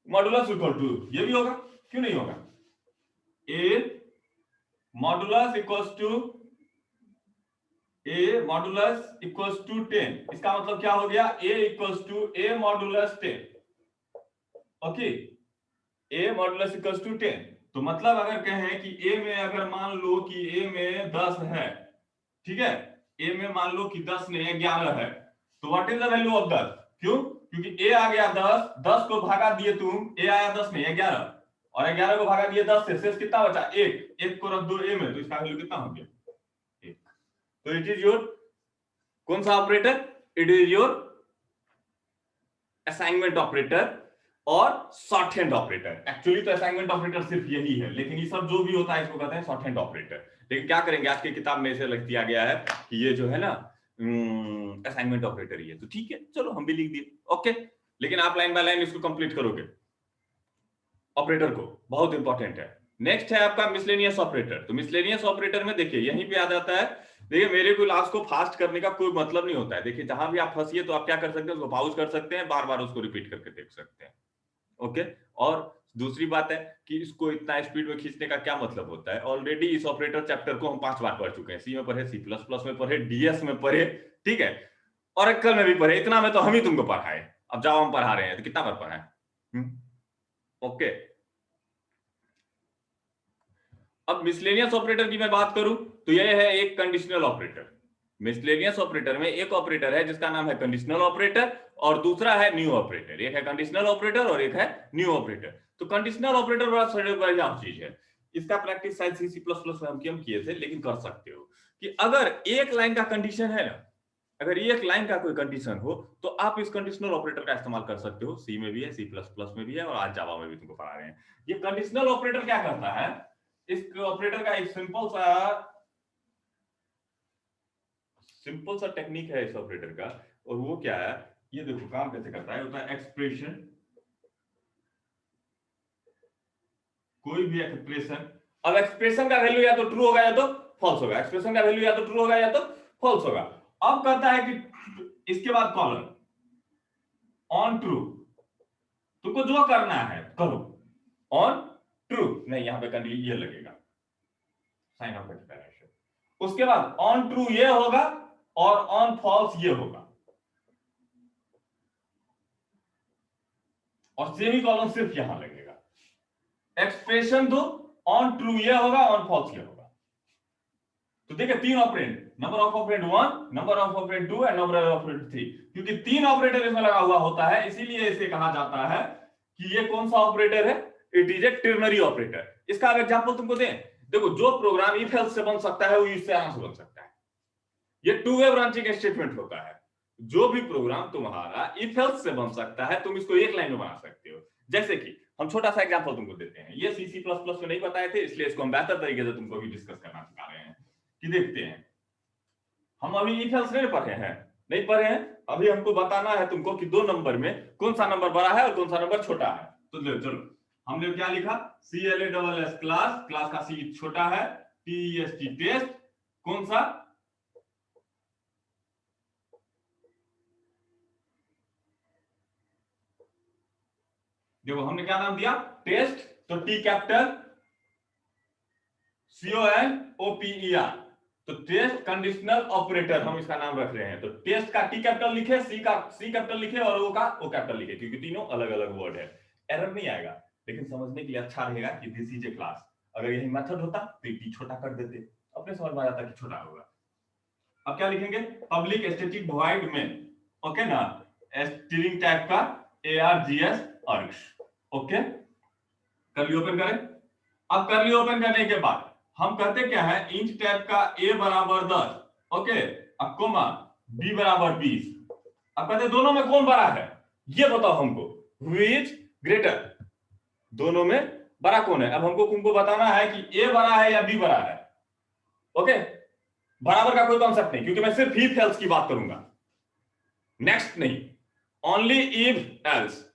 मॉडुलस इक्वल टू, ये भी होगा, क्यों नहीं होगा, A modulus equals to A modulus equals to 10। इसका मतलब क्या हो गया, A equals to A modulus 10। Okay, A modulus equals to 10। तो मतलब अगर कहें कि ए में अगर मान लो कि ए में 10 है, ठीक है, ए में मान लो कि 10 नहीं 11 है, तो what is the value of 10? क्यों? क्योंकि ए आ गया 10, 10 को भागा दिए तुम, ए आया 10 नहीं 11, और 11 को भागा दिए 10 से, शेष कितना बचा, 1, 1 को रख दो ए में, तो इसका वैल्यू कितना हो गया, 1। तो इट इज योर कौन सा operator, it is your assignment operator और शॉर्ट हैंड ऑपरेटर। एक्चुअली तो असाइनमेंट ऑपरेटर सिर्फ यही है, लेकिन ये सब जो भी होता है इसको कहते हैं शॉर्ट हैंड ऑपरेटर। लेकिन क्या करेंगे, आज की किताब में इसे लिख दिया गया है कि ये जो है ना असाइनमेंट ऑपरेटर ही है, तो ठीक है, चलो हम भी लिख दिए, ओके। लेकिन आप लाइन बाय लाइन इसको कंप्लीट करोगे ऑपरेटर को, बहुत इंपॉर्टेंट है। नेक्स्ट है आपका मिसलेनियस ऑपरेटर। तो मिसलेनियस ऑपरेटर में देखिए यहीं पे आ जाता है, देखिए मेरे क्लास को फास्ट करने का कोई मतलब नहीं होता है। देखिए जहां भी आप फंसिए तो आप क्या कर सकते हैं, उसको पॉज कर सकते हैं, बार बार उसको रिपीट करके देख सकते हैं, ओके। और दूसरी बात है कि इसको इतना स्पीड में खींचने का क्या मतलब होता है, ऑलरेडी इस ऑपरेटर चैप्टर को हम 5 बार पढ़ चुके हैं, सी में पढ़े, सी प्लस प्लस में पढ़े, डीएस में पढ़े, ठीक है, और एक्सेल में भी पढ़े। इतना में तो हम ही तुमको पढ़ाए, अब जावा हम पढ़ा रहे हैं तो कितना बार पढ़ाए, ओके। अब मिसलेनियस ऑपरेटर की मैं बात करूं तो यह है एक कंडीशनल ऑपरेटर। मिसलेनियस ऑपरेटर में एक ऑपरेटर है जिसका नाम है कंडीशनल ऑपरेटर, और दूसरा है न्यू ऑपरेटर। एक है कंडीशनल ऑपरेटर और एक है न्यू ऑपरेटर। तो कंडीशनल ऑपरेटर बड़ा बढ़िया चीज है, इसका प्रैक्टिस शायद सी प्लस प्लस में हम किए थे, लेकिन कर सकते हो कि अगर एक लाइन का कंडीशन है ना, अगर एक लाइन का कोई कंडीशन हो तो आप इस कंडीशनल ऑपरेटर का इस्तेमाल कर सकते हो। सी में भी है, सी प्लस प्लस में भी है, और आज जावा में भी तुमको पढ़ा रहे हैं। ये कंडीशनल ऑपरेटर क्या करता है, इस ऑपरेटर का एक सिंपल सा टेक्निक है इस ऑपरेटर का, और वो क्या है, ये देखो काम कैसे करता है, होता है एक्सप्रेशन, कोई भी एक्सप्रेशन। अब एक्सप्रेशन का वैल्यू या तो ट्रू होगा या तो फॉल्स होगा, एक्सप्रेशन का वैल्यू या तो ट्रू होगा या तो फॉल्स होगा। अब कहता है कि इसके बाद कॉलम ऑन ट्रू, तुमको जो करना है करो, ऑन ट्रू नहीं, यहां पे कंडीशन ये लगेगा साइन ऑफ एक्सप्लेनेशन, उसके बाद ऑन ट्रू ये होगा और ऑन फॉल्स ये होगा, और सेमी कॉलम सिर्फ यहां लगेगा। एक्सप्रेशन दो, ऑन ट्रू ये होगा, ऑन फॉल्स ये होगा। तो देखिए 3 operand, number of operand 1, number of operand 2 and number of operand 3, क्योंकि 3 ऑपरेटर इसमें लगा हुआ होता है, इसीलिए इसे कहा जाता है कि ये कौन सा ऑपरेटर है, it is A ternary operator. इसका एग्जांपल तुमको दें, देखो जो प्रोग्राम इफ एल्स से बन सकता है वो इससे आराम से बन सकता है। ये टू वे ब्रांचिंग स्टेटमेंट होता है, जो भी प्रोग्राम तुम्हारा इफ एल्स से बन सकता है तुम इसको एक लाइन में बना सकते हो। जैसे कि हम छोटा सा एग्जांपल तुमको देते हैं, ये सी प्लस प्लस में नहीं बताए थे, इसलिए इसको हम बेहतर तरीके से तुमको भी डिस्कस करना सिखा रहे हैं। कि देखते हैं, हम अभी इफ एल्स नहीं पढ़े हैं, अभी हमको बताना है तुमको कि 2 नंबर में कौन सा नंबर बड़ा है और कौन सा नंबर छोटा है। तो चलो हमने क्या लिखा, CLASS क्लास, क्लास का सी छोटा है, TEST टेस्ट, कौन सा, देखो हमने क्या नाम दिया, टेस्ट, तो T कैपिटल CONOPER, तो टेस्ट कंडीशनल ऑपरेटर हम इसका नाम रख रहे हैं। तो टेस्ट का T कैपिटल लिखे, सी कैपिटल लिखे, और O का O कैपिटल लिखे, क्योंकि तीनों अलग अलग वर्ड है। एरर नहीं आएगा, लेकिन समझने के लिए अच्छा रहेगा कि दिस इज ए क्लास। अगर यही मेथड होता तो T छोटा कर देते, अपने समझ में आ जाता कि छोटा होगा। अब क्या लिखेंगे, पब्लिक स्टैटिक वॉइड में, ओके ना, स्ट्रिंग टाइप का ARGS args, okay. Curly open करें। अब कर्ली ओपन करने के बाद हम कहते क्या है, इंट टाइप का a बराबर 10, ओके, अब कोमा b बराबर 20। अब कहते दोनों में कौन बड़ा है, ये बताओ हमको, व्हिच ग्रेटर, दोनों में बड़ा कौन है। अब हमको तुमको बताना है कि a बड़ा है या b बड़ा है, ओके। बराबर का कोई कॉन्सेप्ट नहीं, क्योंकि मैं सिर्फ इफ एल्स की बात करूंगा, नेक्स्ट नहीं, ओनली इफ एल्स,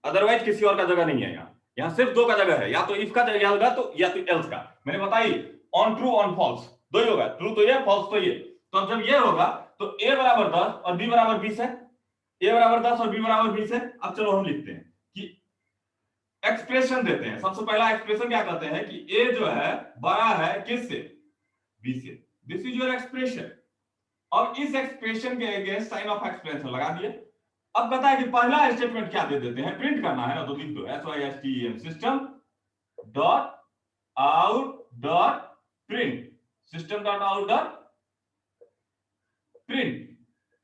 अदरवाइज किसी और का जगह नहीं है। यहां सिर्फ 2 का जगह है, या तो इफ का जगह होगा तो या तो एल्स का। मैंने बताई ऑन ट्रू ऑन फॉल्स 2 ही होगा, ट्रू तो ये, फॉल्स तो ये। तो जब ये होगा तो a बराबर 10 और b बराबर 20 है, a बराबर 10 और b बराबर 20 है। अब चलो हम लिखते हैं कि एक्सप्रेशन देते हैं। सबसे पहला एक्सप्रेशन क्या कहते हैं कि a जो है बड़ा है किससे, b से। This is your expression. अब इस एक्सप्रेशन के अगेंस्ट साइन ऑफ एक्सप्रेशन लगा दिए। अब पता है कि पहला स्टेटमेंट क्या दे देते हैं, प्रिंट करना है ना, तो लिख दो SYSTEM system dot out dot print, system dot out dot print.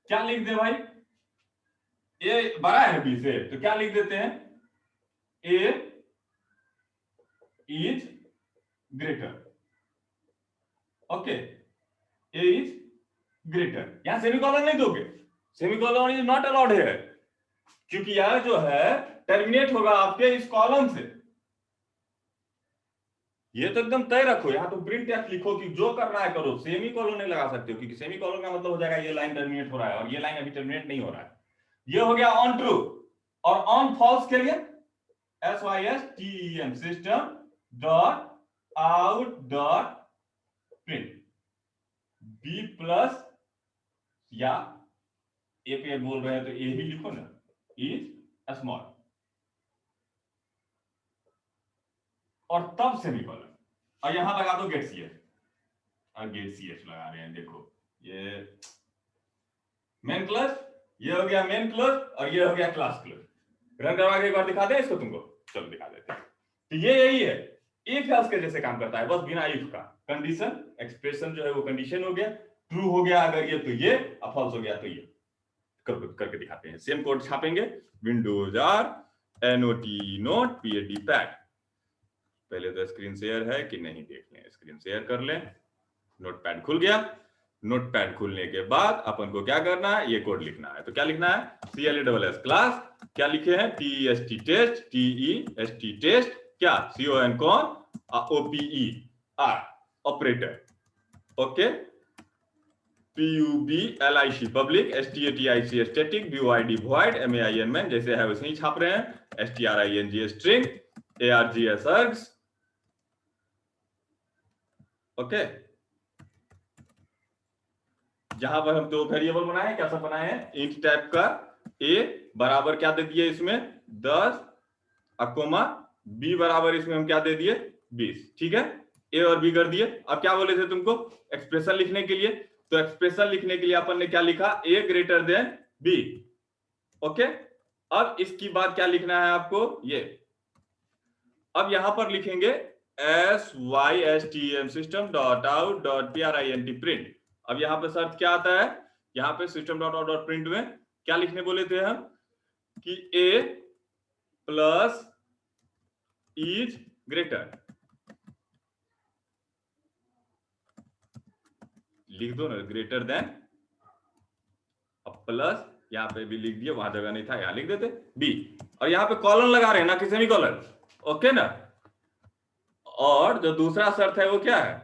क्या लिख दे भाई, ए बड़ा है बी से, तो क्या लिख देते हैं, A is greater. Okay, A is greater. यहां सेमीकोलन नहीं दोगे, सेमीकोलन इज नॉट अलाउड है, क्योंकि यह जो है टर्मिनेट होगा आपके इस कॉलम से। ये तो एकदम तय रखो, यहां तो प्रिंट टेक्स्ट लिखो कि जो करना है करो, सेमीकोलन नहीं लगा सकते हो, क्योंकि सेमीकोलन का मतलब हो जाएगा ये लाइन टर्मिनेट हो रहा है, और ये लाइन अभी टर्मिनेट नहीं हो रहा है। ये हो गया ऑन ट्रू। और ऑन फॉल्स के लिए SYSTEM system dot out dot print b plus, या ए पे बोल रहे हैं तो ए भी लिखो ना, इज स्मॉल, और तब सेमीकोलन, और यहां लगा दो गेट सीएफ। और गेट सीएफ लगा रहे हैं, देखो ये मेन क्लास, ये हो गया मेन क्लोज, और ये हो गया क्लास क्लोज। रन करवा के एक बार दिखा दे इसको तुमको, चलो दिखा देते हैं। तो ये यही है, इफ एल्स के जैसे काम करता है, बस बिना इफ का। कंडीशन एक्सप्रेशन जो है वो कंडीशन हो गया, ट्रू हो गया अगर ये तो ये, और फॉल्स हो गया तो ये। करके दिखाते हैं, सेम कोड छापेंगे, Windows R N O T note P A D pad. पहले तो स्क्रीन शेयर है कि नहीं देख लें, स्क्रीन शेयर कर लें। नोटपैड खुल गया। नोटपैड खुलने के बाद अपन को क्या करना है, ये कोड लिखना है। तो क्या लिखना है, CLASS क्लास, क्या लिखे हैं, TEST टेस्ट, TEST टेस्ट, क्या CON कौन, OPER operator, okay, PUBLIC public, STATIC static, VOID void, MAIN man, जैसे है वैसे ही छाप रहे हैं, STRING string, ARGS args, okay. जहां पर हम दो वेरिएबल बनाए, कैसा बनाए हैं, इंट टाइप का, a बराबर क्या दे दिए इसमें 10, अकोमा b बराबर इसमें हम क्या दे दिए 20, ठीक है। a और b कर दिए। अब क्या बोले थे तुमको, एक्सप्रेशन लिखने के लिए, तो एक्सप्रेशन लिखने के लिए अपन ने क्या लिखा, a greater than b, okay. अब इसकी बात क्या लिखना है आपको, ये अब यहां पर लिखेंगे SYSTEM system dot out dot PRINT print. अब यहां पे शर्त क्या आता है, यहां पे system dot out dot print में क्या लिखने बोले थे हम कि a प्लस इज ग्रेटर, लिख दो ना ग्रेटर देन, अब प्लस यहां पे भी लिख दिए, वहां जगह नहीं था, यहां लिख देते b, और यहां पे कॉलन लगा रहे हैं ना कि सेमीकोलन, ओके ना। और जो दूसरा शर्त है वो क्या है,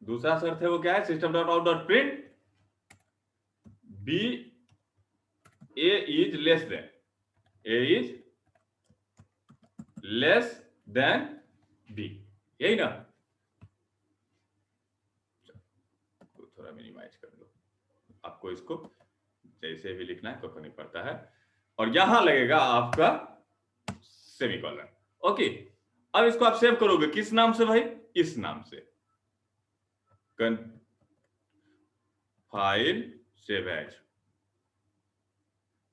दूसरा शर्त है वो क्या है, system dot out dot print b a is less than, a is less than b, यही ना। थोड़ा मिनिमाइज कर लो, आपको इसको जैसे भी लिखना है तो नहीं पड़ता है, और यहां लगेगा आपका सेमीकोलन, ओके। अब इसको आप सेव करोगे किस नाम से भाई, इस नाम से, फाइल सेव एज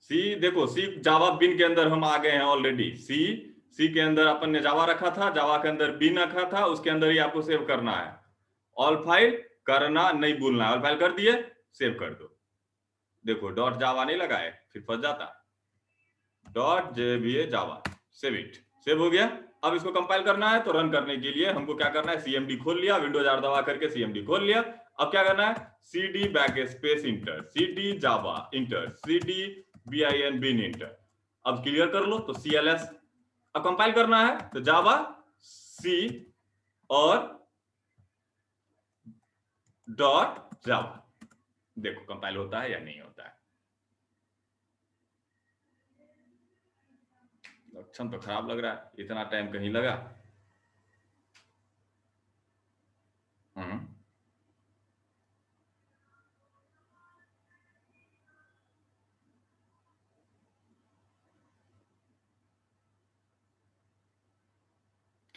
सी। देखो सी जावा बिन के अंदर हम आ गए हैं ऑलरेडी, सी के अंदर अपन ने जावा रखा था, जावा के अंदर बिन रखा था, उसके अंदर ही आपको सेव करना है। ऑल फाइल करना नहीं भूलना है, ऑल फाइल कर दिए, सेव कर दो। देखो डॉट जावा नहीं लगाए फिर फंस जाता, dot J V A Java, save it, save हो गया। अब इसको कंपाइल करना है, तो रन करने के लिए हमको क्या करना है, CMD खोल लिया, विंडोज आर दबा करके CMD खोल लिया। अब क्या करना है, CD backspace enter, CD Java enter, CD bin bin enter. अब क्लियर कर लो तो CLS। अब कंपाइल करना है तो जावा C और डॉट जावा, देखो कंपाइल होता है या नहीं होता है। लक्षण तो खराब लग रहा है, इतना टाइम कहीं लगा।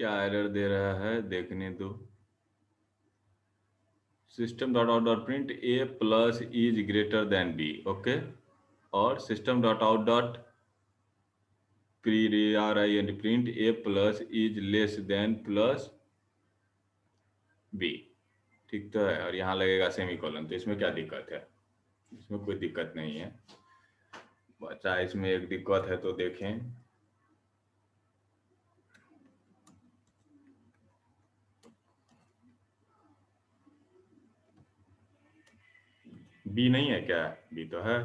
क्या एरर दे रहा है देखने दो। System dot out dot print A plus is greater than B, okay, और system dot out dot print A plus is less than plus B, ठीक तो है। और यहाँ लगेगा सेमीकोलन, तो इसमें क्या दिक्कत है? इसमें कोई दिक्कत नहीं है। बच्चा इसमें एक दिक्कत है तो देखें। बी नहीं है क्या? बी तो है।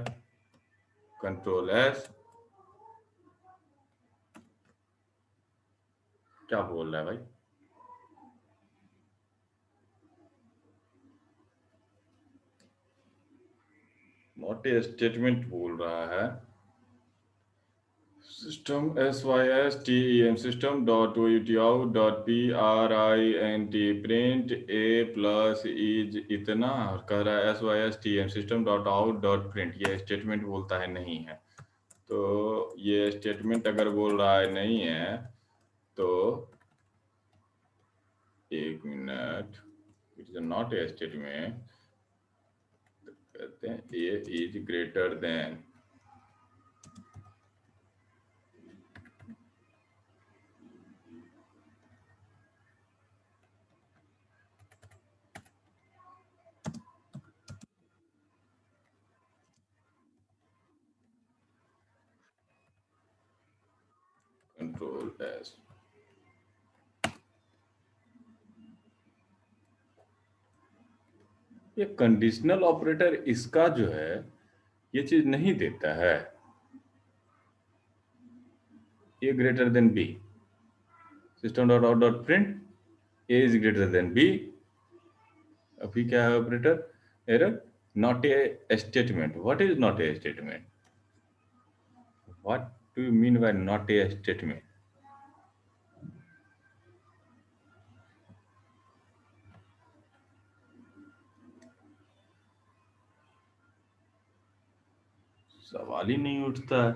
कंट्रोल एस, क्या बोल रहा है भाई? नॉट ए स्टेटमेंट बोल रहा है। System SYSTEM system dot out dot PRINT print A plus is इतना, और कह रहा है SYSTEM system dot out dot print. ये स्टेटमेंट बोलता है नहीं है। तो ये स्टेटमेंट अगर बोल रहा है नहीं है तो एक minute, it is not a statement, कहते हैं A is greater than. Control S, ये कंडीशनल ऑपरेटर इसका जो है ये चीज नहीं देता है। A greater than B, system dot out dot print A is greater than B. अभी क्या है operator? Error, not a statement. What is not a statement? What do you mean by not a statement? सवाल ही नहीं उठता है,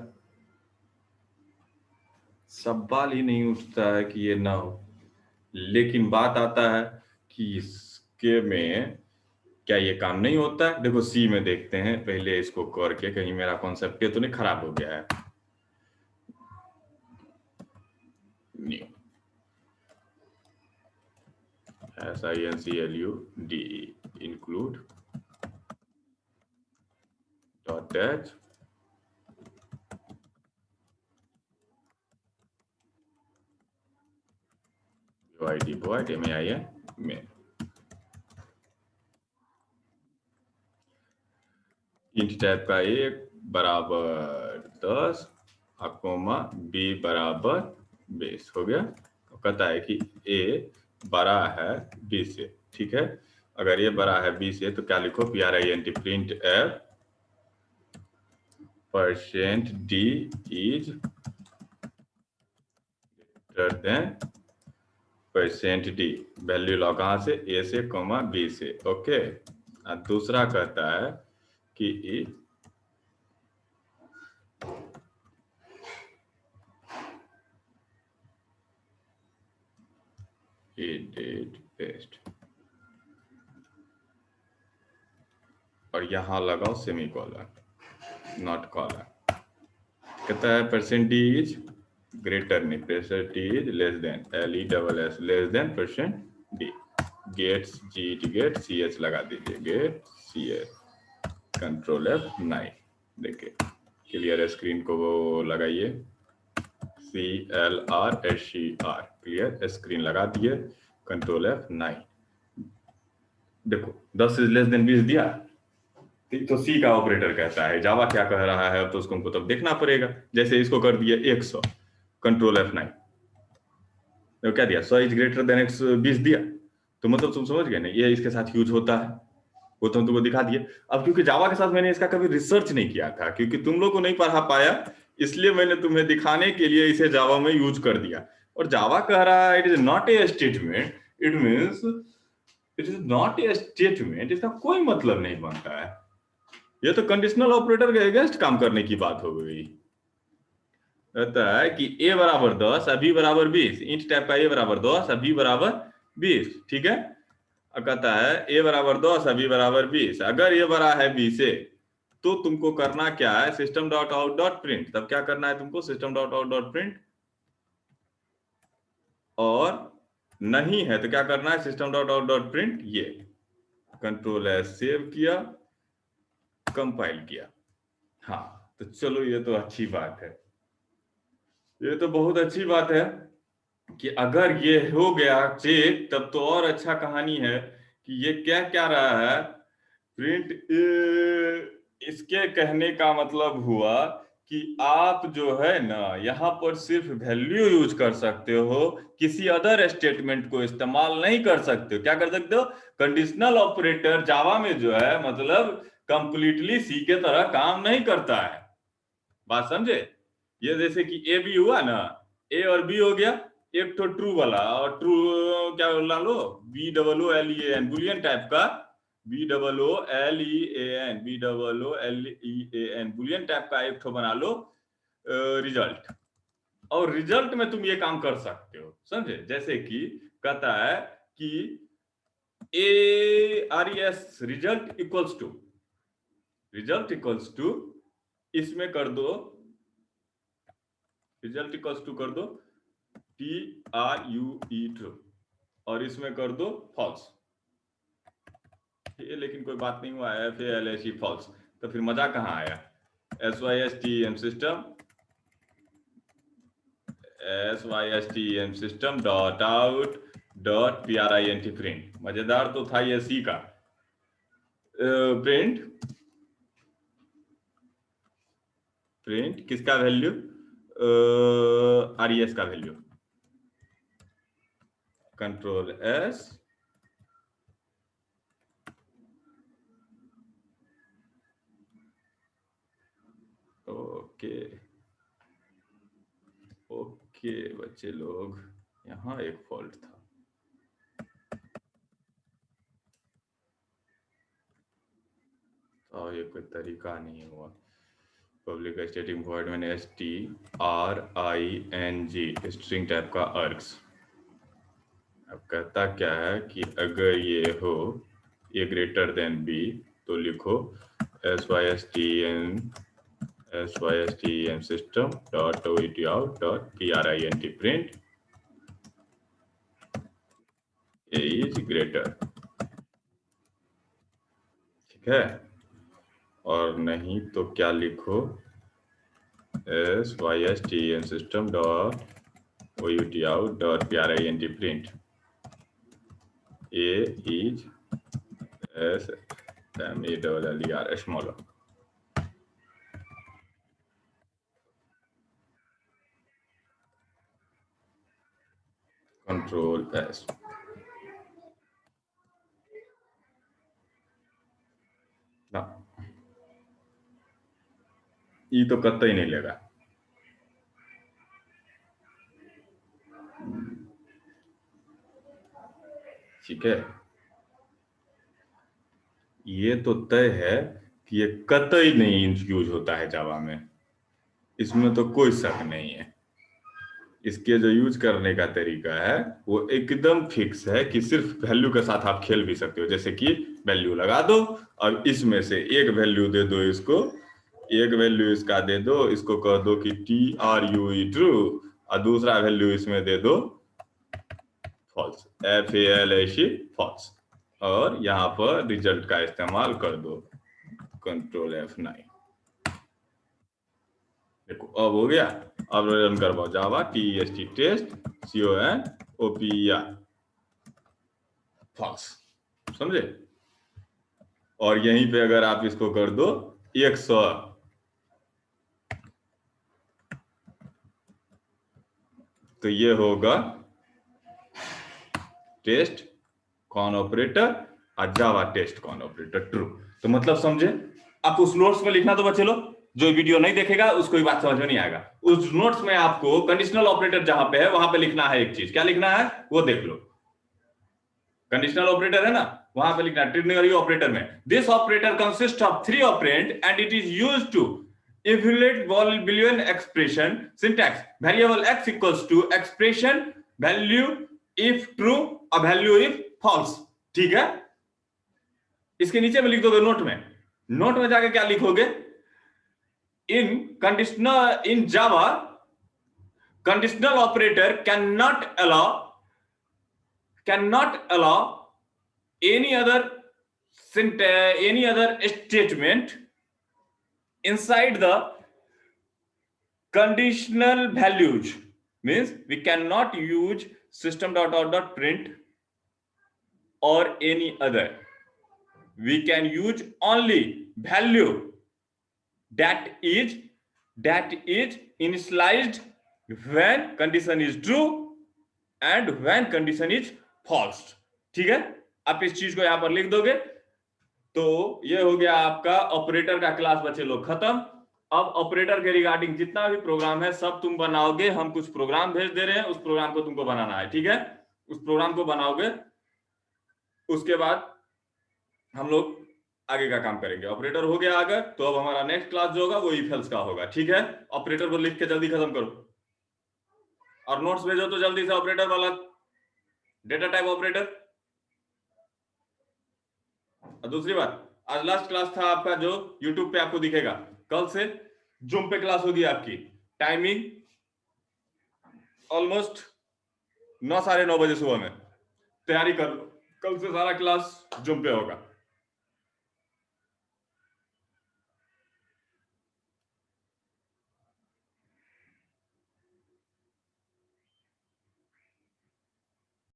सवाल ही नहीं उठता है कि ये ना हो। लेकिन बात आता है कि इसके में क्या ये काम नहीं होता है? देखो सी में देखते हैं पहले इसको करके, कहीं मेरा कॉन्सेप्ट तो नहीं खराब हो गया है। New SINCLUD include dot h void main में इंट टाइप का ए बराबर 10 अकोमा बी बराबर 20 हो गया। तो कहता है कि ए बड़ा है बी से, ठीक है। अगर ये बड़ा है बी से तो क्या लिखो? PRINT print F percent D is greater than percent D. Value लो कहाँ से? ए से कॉमा बी से, ओके। और दूसरा कहता है कि डेट पेस्ट, और यहां लगाओ सेमीकोलन, नॉट कॉलन। कहता है परसेंट डी इज ग्रेटर नहीं, percent D is less than, LESS less than percent d. Gates GATE CS लगा दीजिए, गेट CS कंट्रोल F9। देखिए क्लियर स्क्रीन को वो लगाइए, CLRSCR क्लियर स्क्रीन लगा दिए, कंट्रोल F9। देखो 10 इज लेस देन 20 दिया, तो सी का ऑपरेटर कहता है। जावा क्या कह रहा है अब तो उसको हमको तब देखना पड़ेगा। जैसे इसको कर दिया 100, कंट्रोल F9, तो क्या दिया? 100 इज ग्रेटर देन 120 दिया। तो मतलब तुम समझ गए ना, ये इसके साथ यूज होता है, वो तो हम तुमको दिखा दिए। अब क्योंकि जावा के साथ मैंने इसका कभी रिसर्च नहीं किया था, क्योंकि तुम लोग को नहीं पढ़ा पाया, इसलिए मैंने तुम्हें दिखाने के लिए इसे जावा में यूज कर दिया। और जावा कह रहा है it is not a statement, it means it is not a statement, इसका कोई मतलब नहीं बनता है। ये तो कंडीशनल ऑपरेटर के अगेंस्ट काम करने की बात हो गई। कहता है कि a बराबर 10 b बराबर 20, इंट टाइप का a बराबर 10 b बराबर 20, ठीक है। अब कहता है a बराबर 10 b बराबर 20, अगर ये बड़ा है b से तो तुमको करना क्या है, system dot out dot print. तब क्या करना है तुमको, system dot out dot print, और नहीं है तो क्या करना है, system dot out dot print. ये कंट्रोल एस सेव किया, कंपाइल किया। हाँ तो चलो ये तो अच्छी बात है, ये तो बहुत अच्छी बात है कि अगर ये हो गया चेक, तब तो और अच्छा कहानी है कि ये क्या क्या रहा है प्रिंट। इसके कहने का मतलब हुआ कि आप जो है ना यहाँ पर सिर्फ वैल्यू यूज कर सकते हो, किसी अदर स्टेटमेंट को इस्तेमाल नहीं कर सकते हो। क्या कर सकते हो, कंडीशनल ऑपरेटर जावा में जो है मतलब कंप्लीटली सी के तरह काम नहीं करता है। बात समझे, ये जैसे कि ए बी हुआ ना, ए और बी हो गया, एक तो ट्रू वाला, और ट्रू क्या बोला लो, B double O L E N, boolean type का, B double O L E A N, B double O L E A N, boolean type का एक तो बना लो रिजल्ट। और रिजल्ट में तुम ये काम कर सकते हो, समझे। जैसे कि कहता है कि A R S result equals to इसमें कर दो, रिजल्ट इक्वल्स टू कर दो T R U E true, और इसमें कर दो फॉल्स। ये लेकिन कोई बात नहीं हुआ, F L S E false, तो फिर मजा कहाँ आया। S Y S T M system, S Y S T M system dot out dot P R I N T print. मजेदार तो था ये सी का प्रिंट किसका वैल्यू, आर ई एस का value, control S, okay okay बच्चे लोग, यहाँ एक फॉल्ट था। और ये कोई तरीका नहीं हुआ, पब्लिक स्टैटिक वॉइड में S T R I N G string type का आर्ग्स। अब कहता क्या है कि अगर ये हो ए ग्रेटर देन बी तो लिखो S Y S T M system dot O E T out dot P R I N T print A is greater, ठीक है। और नहीं तो क्या लिखो, S Y S T M system dot O U T out dot P R I N T print A is S M A double L E R small, control S. ना ये तो कतई नहीं लेगा, ठीक है। ये तो तय है कि ये कतई नहीं यूज होता है जावा में, इसमें तो कोई शक नहीं है। इसके जो यूज करने का तरीका है वो एकदम फिक्स है कि सिर्फ वैल्यू के साथ आप खेल भी सकते हो। जैसे कि वैल्यू लगा दो और इसमें से एक वैल्यू दे दो इसको, एक वैल्यू इसका दे दो, इसको कह दो कि T R U E true, और दूसरा वैल्यू इसमें दे दो false, F A L S E false, और यहाँ पर रिजल्ट का इस्तेमाल कर दो, कंट्रोल F9। देखो अब हो गया। अब रन करवाओ जावा TEST टेस्ट CONOPER फॉल्स, समझे। और यहीं पे अगर आप इसको कर दो 100, तो ये होगा टेस्ट कॉन ऑपरेटर और Java test con operator true. तो मतलब समझे। आप उस नोट्स में लिखना तो बच्चे लोग, जो वीडियो नहीं देखेगा उसको ये बात समझ में नहीं आएगा। उस नोट्स में आपको कंडीशनल ऑपरेटर जहां पे है वहां पे लिखना है एक चीज, क्या लिखना है वो देख लो। कंडीशनल ऑपरेटर है ना, वहां पे लिखना है ट्रिनरी ऑपरेटर में, this operator consist of 3 operand and it is used to evaluate Boolean expression syntax variable x equals to expression value if true और value if false। ठीक है, इसके नीचे में लिख दोगे नोट में जाके क्या लिखोगे, इन conditional in Java conditional operator cannot allow any other statement inside the conditional values, means we cannot use system.out.print or any other, we can use only value that is initialized when condition is true and when condition is false। ठीक है, आप इस चीज को यहां पर लिख दोगे तो ये हो गया आपका ऑपरेटर का क्लास बचे लोग खत्म। अब ऑपरेटर के रिगार्डिंग जितना भी प्रोग्राम है सब तुम बनाओगे, हम कुछ प्रोग्राम भेज दे रहे हैं, उस प्रोग्राम को तुमको बनाना है। ठीक है, उस प्रोग्राम को बनाओगे, उसके बाद हम लोग आगे का काम करेंगे। ऑपरेटर हो गया आगे, तो अब हमारा नेक्स्ट क्लास जो होगा वो इफ एल्स का होगा। ठीक है, ऑपरेटर को लिख के जल्दी खत्म करो और नोट्स भेजो तो जल्दी से ऑपरेटर वाला, डेटा टाइप ऑपरेटर। और दूसरी बात, आज लास्ट क्लास था आपका जो यूट्यूब पे आपको दिखेगा, कल से जूम पे क्लास होगी आपकी, टाइमिंग ऑलमोस्ट 9 साढ़े 9 बजे सुबह में। तैयारी कर लो, कल से सारा क्लास जूम पे होगा।